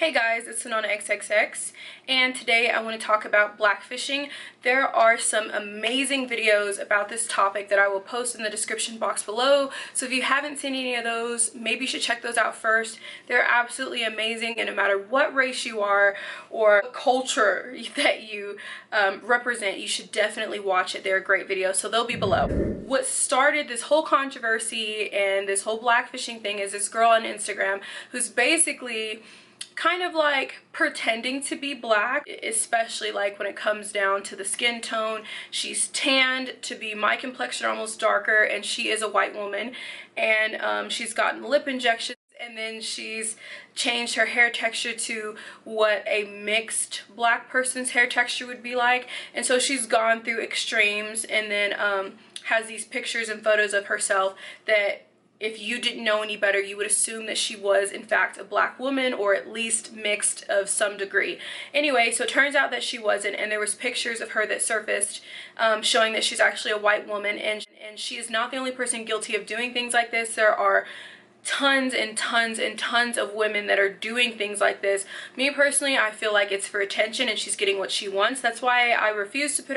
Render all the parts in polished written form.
Hey guys, it's Lananaxxxx, and today I want to talk about blackfishing. There are some amazing videos about this topic that I will post in the description box below, so if you haven't seen any of those, maybe you should check those out first. They're absolutely amazing, and no matter what race you are or culture that you represent, you should definitely watch it. They're a great video, so they'll be below. What started this whole controversy and this whole blackfishing thing is this girl on Instagram who's basically kind of like pretending to be black, especially like when it comes down to the skin tone. She's tanned to be my complexion, almost darker, and she is a white woman, and she's gotten lip injections, and then she's changed her hair texture to what a mixed black person's hair texture would be like. And so she's gone through extremes, and then has these pictures and photos of herself that if you didn't know any better, you would assume that she was in fact a black woman, or at least mixed of some degree. Anyway, so it turns out that she wasn't, and there was pictures of her that surfaced showing that she's actually a white woman, and she is not the only person guilty of doing things like this. There are tons and tons and tons of women that are doing things like this. Me personally, I feel like it's for attention and she's getting what she wants. That's why I refuse to put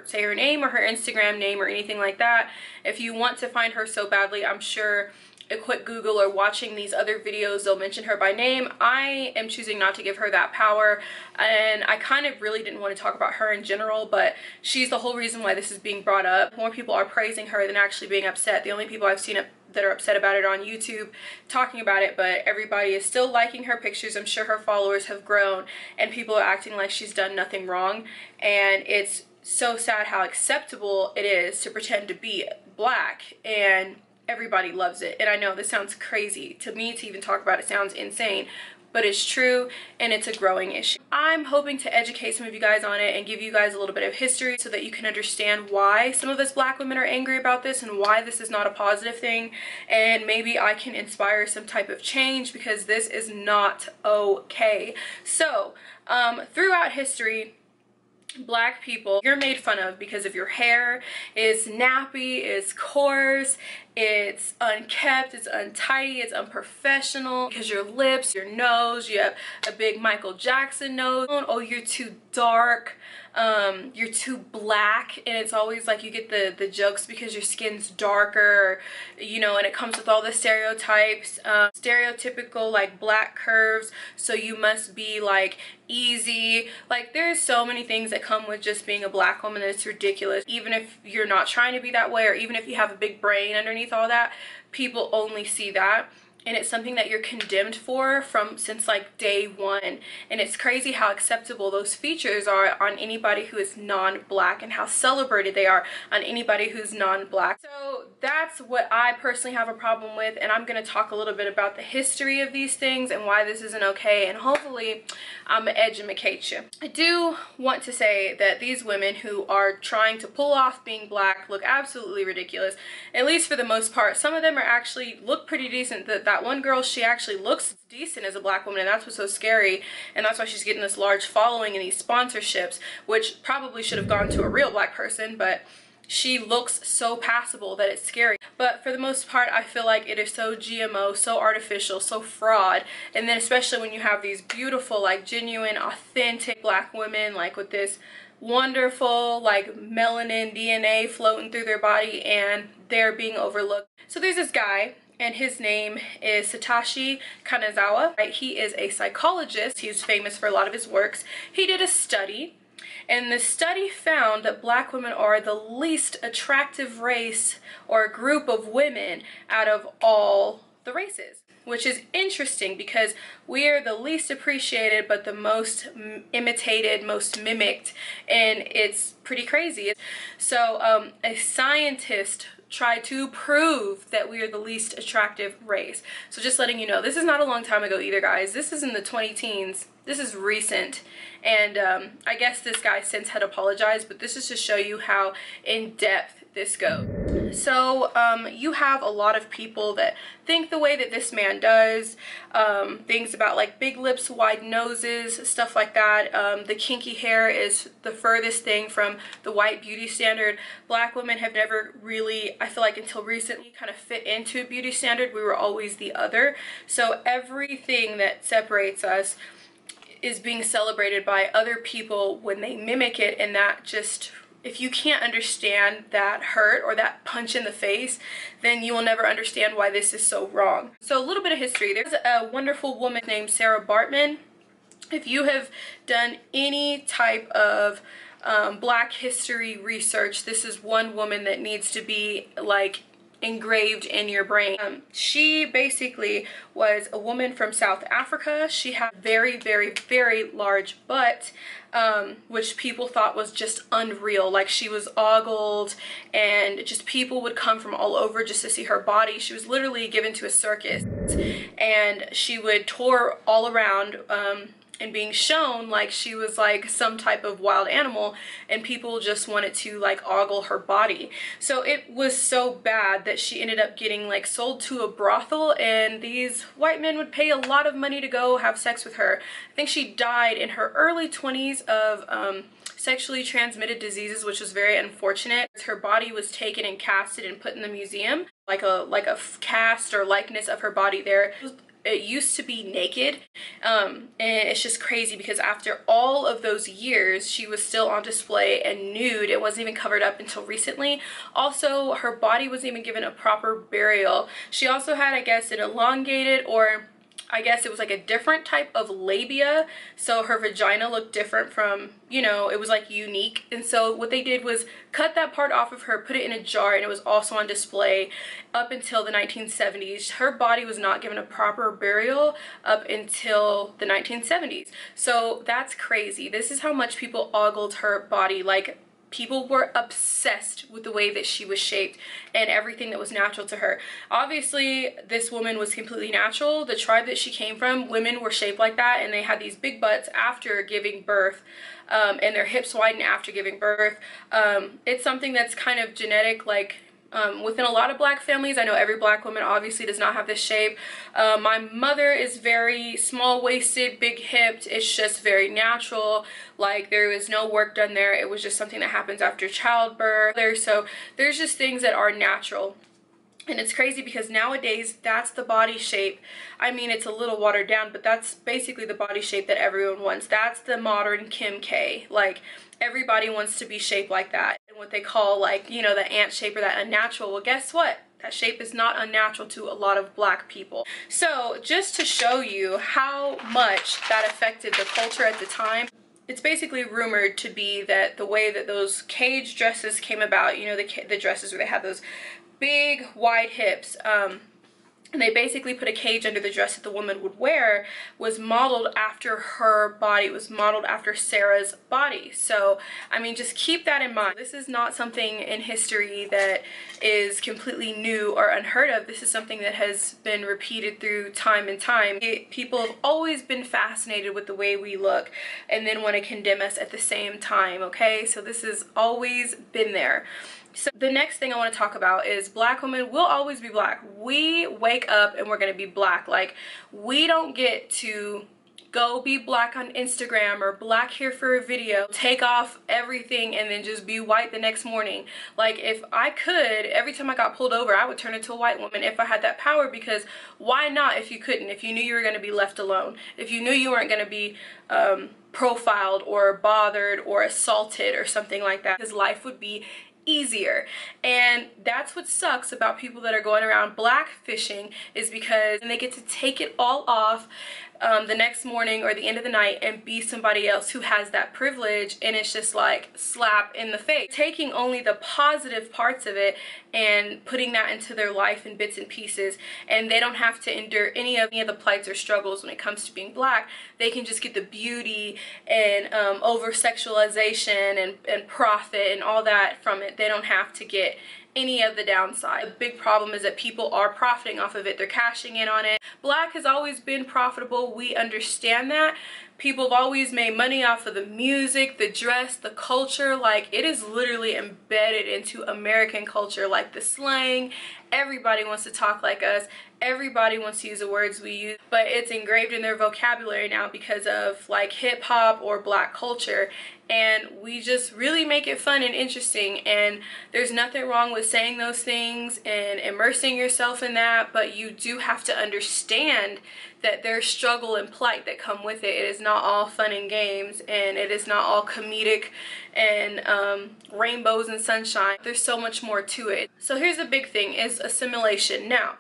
say her name or her Instagram name or anything like that. If you want to find her so badly, I'm sure a quick Google or watching these other videos, they'll mention her by name. I am choosing not to give her that power, and I kind of really didn't want to talk about her in general, but she's the whole reason why this is being brought up. More people are praising her than actually being upset. The only people I've seen that are upset about it on YouTube talking about it, but everybody is still liking her pictures. I'm sure her followers have grown and people are acting like she's done nothing wrong, and it's so sad how acceptable it is to pretend to be black, and everybody loves it. And I know this sounds crazy to me to even talk about. It sounds insane, but it's true, and it's a growing issue. I'm hoping to educate some of you guys on it and give you guys a little bit of history so that you can understand why some of us black women are angry about this and why this is not a positive thing, and maybe I can inspire some type of change, because this is not okay. So throughout history, black people, you're made fun of because of your hair is nappy, it's coarse, it's unkept, it's untidy, it's unprofessional, because your lips, your nose, you have a big Michael Jackson nose. Oh, you're too dark, you're too black, and it's always like you get the jokes because your skin's darker, you know, and it comes with all the stereotypes, stereotypical like black curves, so you must be like easy. Like, there's so many things that come with just being a black woman that it's ridiculous. Even if you're not trying to be that way, or even if you have a big brain underneath all that, people only see that, and it's something that you're condemned for since like day one. And it's crazy how acceptable those features are on anybody who is non-black, and how celebrated they are on anybody who's non-black. So that's what I personally have a problem with, and I'm going to talk a little bit about the history of these things and why this isn't okay, and hopefully I'm gonna educate you. I do want to say that these women who are trying to pull off being black look absolutely ridiculous, at least for the most part. Some of them are actually look pretty decent. That one girl, she actually looks decent as a black woman, and that's what's so scary, and that's why she's getting this large following and these sponsorships, which probably should have gone to a real black person, but she looks so passable that it's scary. But for the most part, I feel like it is so GMO, so artificial, so fraud. And then especially when you have these beautiful, like genuine, authentic black women, like with this wonderful like melanin DNA floating through their body, and they're being overlooked. So there's this guy, and his name is Satoshi Kanazawa. Right? He is a psychologist. He's famous for a lot of his works. He did a study, and the study found that black women are the least attractive race or group of women out of all the races, which is interesting because we are the least appreciated but the most imitated, most mimicked, and it's pretty crazy. So a scientist tried to prove that we are the least attractive race. So just letting you know, this is not a long time ago either, guys. This is in the 20-teens. This is recent, and I guess this guy since had apologized, but this is to show you how in depth this goes. So you have a lot of people that think the way that this man does, things about like big lips, wide noses, stuff like that. The kinky hair is the furthest thing from the white beauty standard. Black women have never really, I feel like until recently, kind of fit into a beauty standard. We were always the other. So everything that separates us is being celebrated by other people when they mimic it, and that just, if you can't understand that hurt or that punch in the face, then you will never understand why this is so wrong. So a little bit of history. There's a wonderful woman named Sarah Bartman. If you have done any type of Black history research, this is one woman that needs to be like engraved in your brain. She basically was a woman from South Africa. She had very, very, very large butt, which people thought was just unreal. Like, she was ogled, and just people would come from all over just to see her body. She was literally given to a circus, and she would tour all around and being shown like she was like some type of wild animal, and people just wanted to like ogle her body. So it was so bad that she ended up getting like sold to a brothel, and these white men would pay a lot of money to go have sex with her. I think she died in her early 20s of sexually transmitted diseases, which was very unfortunate. Her body was taken and casted and put in the museum, like a cast or likeness of her body there. It used to be naked, and it's just crazy because after all of those years she was still on display and nude. It wasn't even covered up until recently. Also, her body wasn't even given a proper burial. She also had, I guess, an elongated, or I guess it was like a different type of labia, so her vagina looked different from, you know, it was like unique. And so what they did was cut that part off of her, put it in a jar, and it was also on display up until the 1970s. Her body was not given a proper burial up until the 1970s. So that's crazy. This is how much people ogled her body. Like, people were obsessed with the way that she was shaped and everything that was natural to her. Obviously, this woman was completely natural. The tribe that she came from, women were shaped like that, and they had these big butts after giving birth, and their hips widened after giving birth. It's something that's kind of genetic, like within a lot of Black families. I know every Black woman obviously does not have this shape. My mother is very small-waisted, big-hipped. It's just very natural. Like, there was no work done there. It was just something that happens after childbirth. So there's just things that are natural. And it's crazy because nowadays that's the body shape. I mean, it's a little watered down, but that's basically the body shape that everyone wants. That's the modern Kim K. Like, everybody wants to be shaped like that. And what they call, like, you know, the ant shape or that unnatural. Well, guess what? That shape is not unnatural to a lot of Black people. So just to show you how much that affected the culture at the time, it's basically rumored to be that the way that those cage dresses came about, you know, the dresses where they had those big wide hips, and they basically put a cage under the dress that the woman would wear, was modeled after her body. It was modeled after Sarah's body. So, I mean, just keep that in mind. This is not something in history that is completely new or unheard of. This is something that has been repeated through time and time. People have always been fascinated with the way we look and then want to condemn us at the same time, okay? So this has always been there. So the next thing I want to talk about is Black women will always be Black. We wake up and we're going to be Black. Like, we don't get to go be Black on Instagram or Black here for a video, take off everything, and then just be white the next morning. Like, if I could, every time I got pulled over, I would turn into a white woman if I had that power, because why not if you couldn't? If you knew you were going to be left alone, if you knew you weren't going to be profiled or bothered or assaulted or something like that, because life would be easier. And that's what sucks about people that are going around blackfishing, is because they get to take it all off the next morning or the end of the night and be somebody else who has that privilege, and it's just like slap in the face. Taking only the positive parts of it and putting that into their life in bits and pieces, and they don't have to endure any of the plights or struggles when it comes to being Black. They can just get the beauty and over sexualization and profit and all that from it. They don't have to get any of the downside. The big problem is that people are profiting off of it. They're cashing in on it. Black has always been profitable. We understand that. People have always made money off of the music, the dress, the culture. Like, it is literally embedded into American culture, like the slang. Everybody wants to talk like us. Everybody wants to use the words we use, but it's engraved in their vocabulary now because of like hip hop or black culture. And we just really make it fun and interesting, and there's nothing wrong with saying those things and immersing yourself in that, but you do have to understand that there's struggle and plight that come with it. It is not all fun and games, and it is not all comedic and rainbows and sunshine. There's so much more to it. So here's the big thing, is assimilation. Now,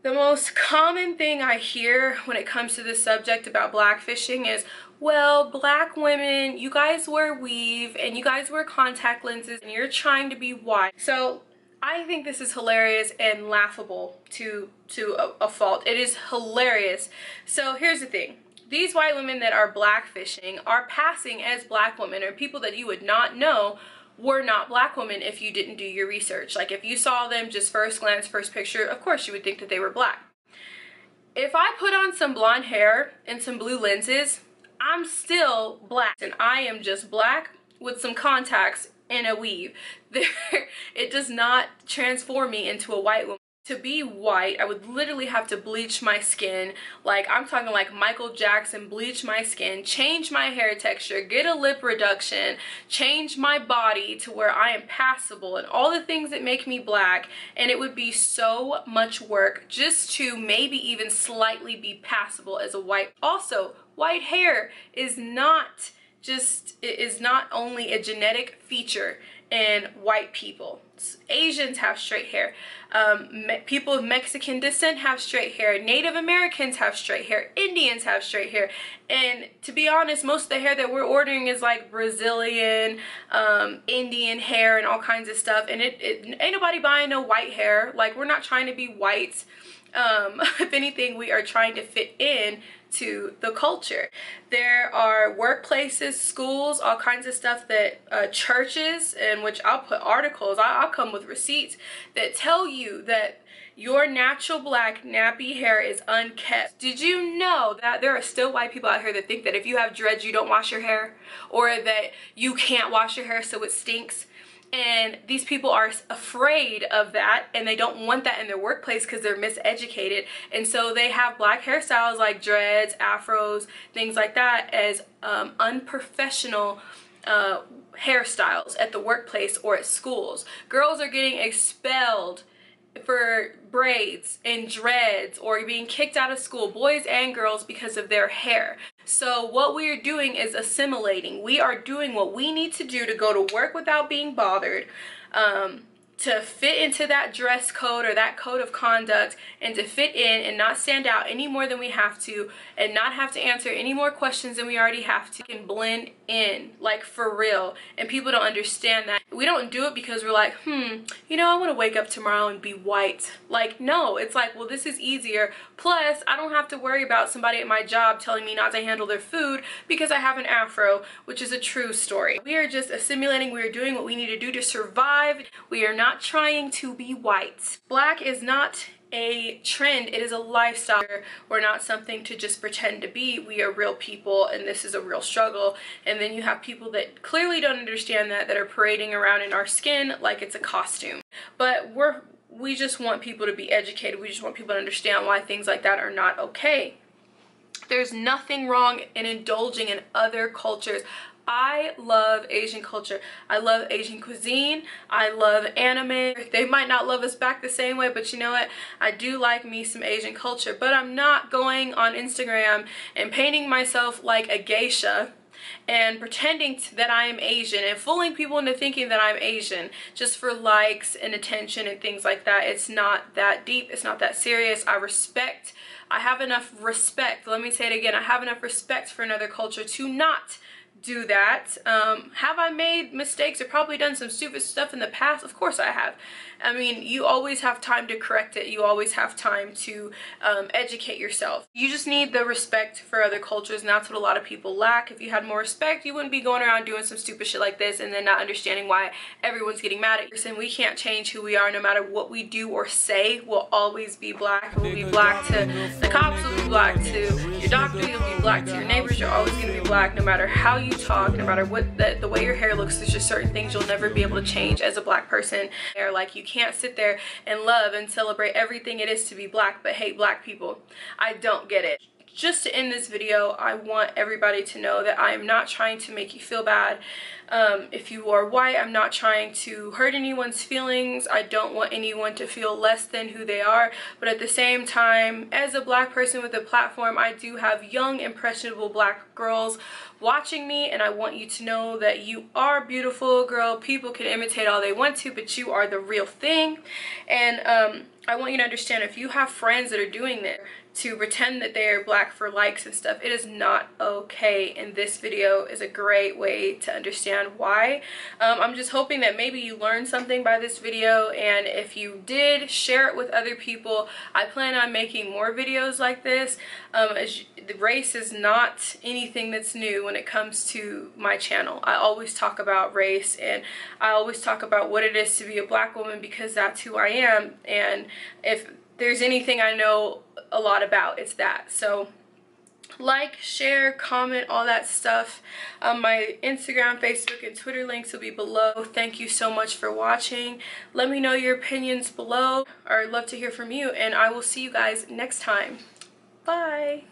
the most common thing I hear when it comes to this subject about blackfishing is, well, black women, you guys wear weave and you guys wear contact lenses and you're trying to be white. So I think this is hilarious and laughable to a fault. It is hilarious. So here's the thing. These white women that are blackfishing are passing as black women, or people that you would not know were not black women if you didn't do your research. Like, if you saw them just first glance, first picture, of course you would think that they were black. If I put on some blonde hair and some blue lenses, I'm still black, and I am just black with some contacts and a weave. It does not transform me into a white woman. To be white, I would literally have to bleach my skin. Like, I'm talking like Michael Jackson, bleach my skin, change my hair texture, get a lip reduction, change my body to where I am passable, and all the things that make me black, and it would be so much work just to maybe even slightly be passable as a white. Also, white hair is not only a genetic feature in white people. Asians have straight hair. People of Mexican descent have straight hair. Native Americans have straight hair. Indians have straight hair. And to be honest, most of the hair that we're ordering is like Brazilian, Indian hair and all kinds of stuff. And ain't nobody buying no white hair. Like, we're not trying to be white. If anything, we are trying to fit in to the culture. There are workplaces, schools, all kinds of stuff that churches, in which I'll put articles, I'll come with receipts that tell you that your natural black nappy hair is unkept. Did you know that there are still white people out here that think that if you have dreads you don't wash your hair, or that you can't wash your hair so it stinks? And these people are afraid of that, and they don't want that in their workplace because they're miseducated, and so they have black hairstyles like dreads, afros, things like that as unprofessional hairstyles at the workplace or at schools. Girls are getting expelled for braids and dreads, or being kicked out of school, boys and girls, because of their hair. So what we are doing is assimilating. We are doing what we need to do to go to work without being bothered, to fit into that dress code or that code of conduct, and to fit in and not stand out any more than we have to, and not have to answer any more questions than we already have to, and blend in, like, for real. And people don't understand that. We don't do it because we're like, you know, I want to wake up tomorrow and be white. Like, no, it's like, well, this is easier. Plus, I don't have to worry about somebody at my job telling me not to handle their food because I have an afro, which is a true story. We are just assimilating. We are doing what we need to do to survive. We are not trying to be white. Black is not a trend, it is a lifestyle. We're not something to just pretend to be. We are real people, and this is a real struggle. And then you have people that clearly don't understand that are parading around in our skin like it's a costume. But we just want people to be educated. We just want people to understand why things like that are not okay. There's nothing wrong in indulging in other cultures. I love Asian culture. I love Asian cuisine. I love anime. They might not love us back the same way, but you know what? I do like me some Asian culture. But I'm not going on Instagram and painting myself like a geisha and pretending that I am Asian and fooling people into thinking that I'm Asian just for likes and attention and things like that. It's not that deep. It's not that serious. I respect I have enough respect. Let me say it again. I have enough respect for another culture to not do that. Have I made mistakes or probably done some stupid stuff in the past? Of course I have. I mean, you always have time to correct it. You always have time to educate yourself. You just need the respect for other cultures, and that's what a lot of people lack. If you had more respect, you wouldn't be going around doing some stupid shit like this and then not understanding why everyone's getting mad at you. And we can't change who we are. No matter what we do or say, we'll always be black. We'll be black to the cops, we'll be black to your doctor, you'll be black to your neighbors. You're always going to be black no matter how you talk, no matter what the way your hair looks. There's just certain things you'll never be able to change as a black person. Or like, you can't sit there and love and celebrate everything it is to be black but hate black people. I don't get it. Just to end this video, I want everybody to know that I am not trying to make you feel bad. If you are white, I'm not trying to hurt anyone's feelings. I don't want anyone to feel less than who they are. But at the same time, as a black person with a platform, I do have young, impressionable black girls watching me, and I want you to know that you are beautiful, girl. People can imitate all they want to, but you are the real thing. And I want you to understand, if you have friends that are doing this to pretend that they are black for likes and stuff, it is not okay, and this video is a great way to understand why. I'm just hoping that maybe you learned something by this video, and if you did, share it with other people. I plan on making more videos like this. The race is not anything that's new when it comes to my channel. I always talk about race, and I always talk about what it is to be a black woman, because that's who I am. And if there's anything I know a lot about, it's that. So like, share, comment, all that stuff. My Instagram, Facebook, and Twitter links will be below. Thank you so much for watching. Let me know your opinions below. I'd love to hear from you, and I will see you guys next time. Bye.